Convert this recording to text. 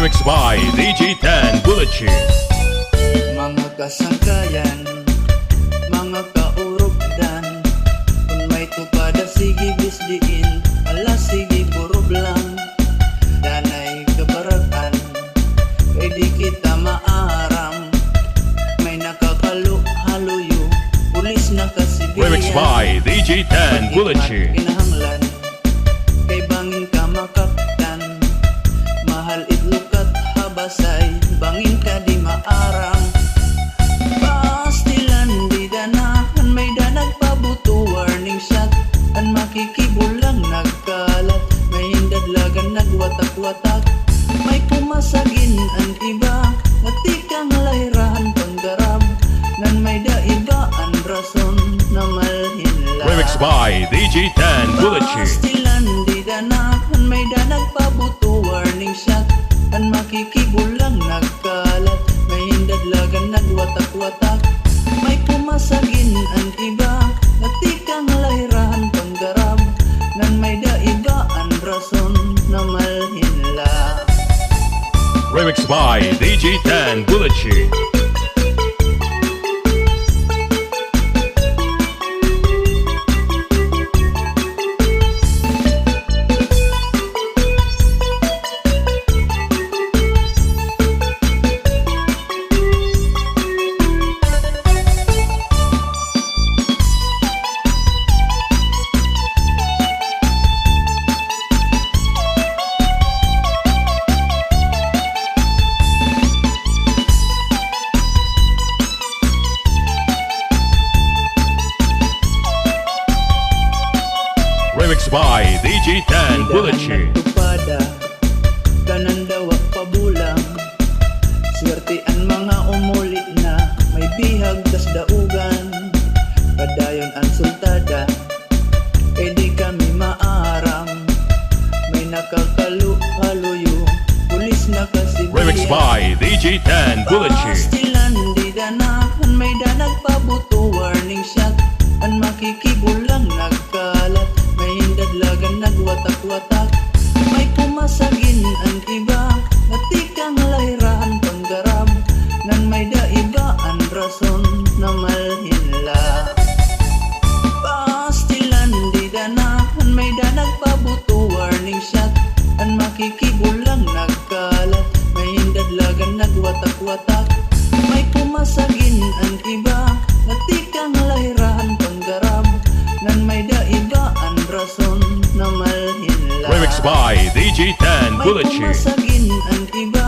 Remix by DJ Tan Bulachi. Mga kasangkayan, mga kaurugdan, kung may tupada sige bisdiin, ala sige purog lang. Danay kabarakan, kay di kita maaram, may nakakalo-haluyo, pulis na kasibilyan. Remix by DJ Tan Bulachi. Kinahanglan, kay bangin ka makaptan, mahal itlog at habasay, bangin ka di maaram. Pastilan di danahan, may danag pabuto, warning shot, an makikibulang nagkalat, may hindadlagan nagwatak-watak, may kumasagin ang iba, natikang lahirahan panggarab, nan may daiba ang rason na malhinla. Remix by DJ Tan Bulachi. Pastilan di danahan, may danag pabuto, warning shot, an makikibulang nagkalat, may hindadlagan nagwatak-watak, may kumasagin ang iba, natikang lahirahan panggarab, nan may daiba ang rason na malhinla. Remix by DJ Tan Bulachi. Remix by DJ Tan Bulachi. Tupada, kanan dawak pabulang, swertian mga umuli na, may bihag tas daugan, padayon ang sultada, kay di kami maaram, may nakakalu-haluyo, pulis na kasibilyan. Remix by DJ Tan Bulachi. Pastilan di danahan, may danag pabuto, warning shot, an makikibulang nagkalat, may hindadlagan nagwatak-watak, may kumasagin ang iba, natikang lahirahan panggarab, nan may daiba ang rason na malhinla. Pastilan di danahan, may danag pabuto, warning shot, an makikibulang nagkalat, may hindadlagan nagwatak-watak, may kumasagin ang iba, natikang lahirahan panggarab, nan may daiba ang rason na malhinla. Remix by DJ Tan May Bulachi. kumasagin ang iba,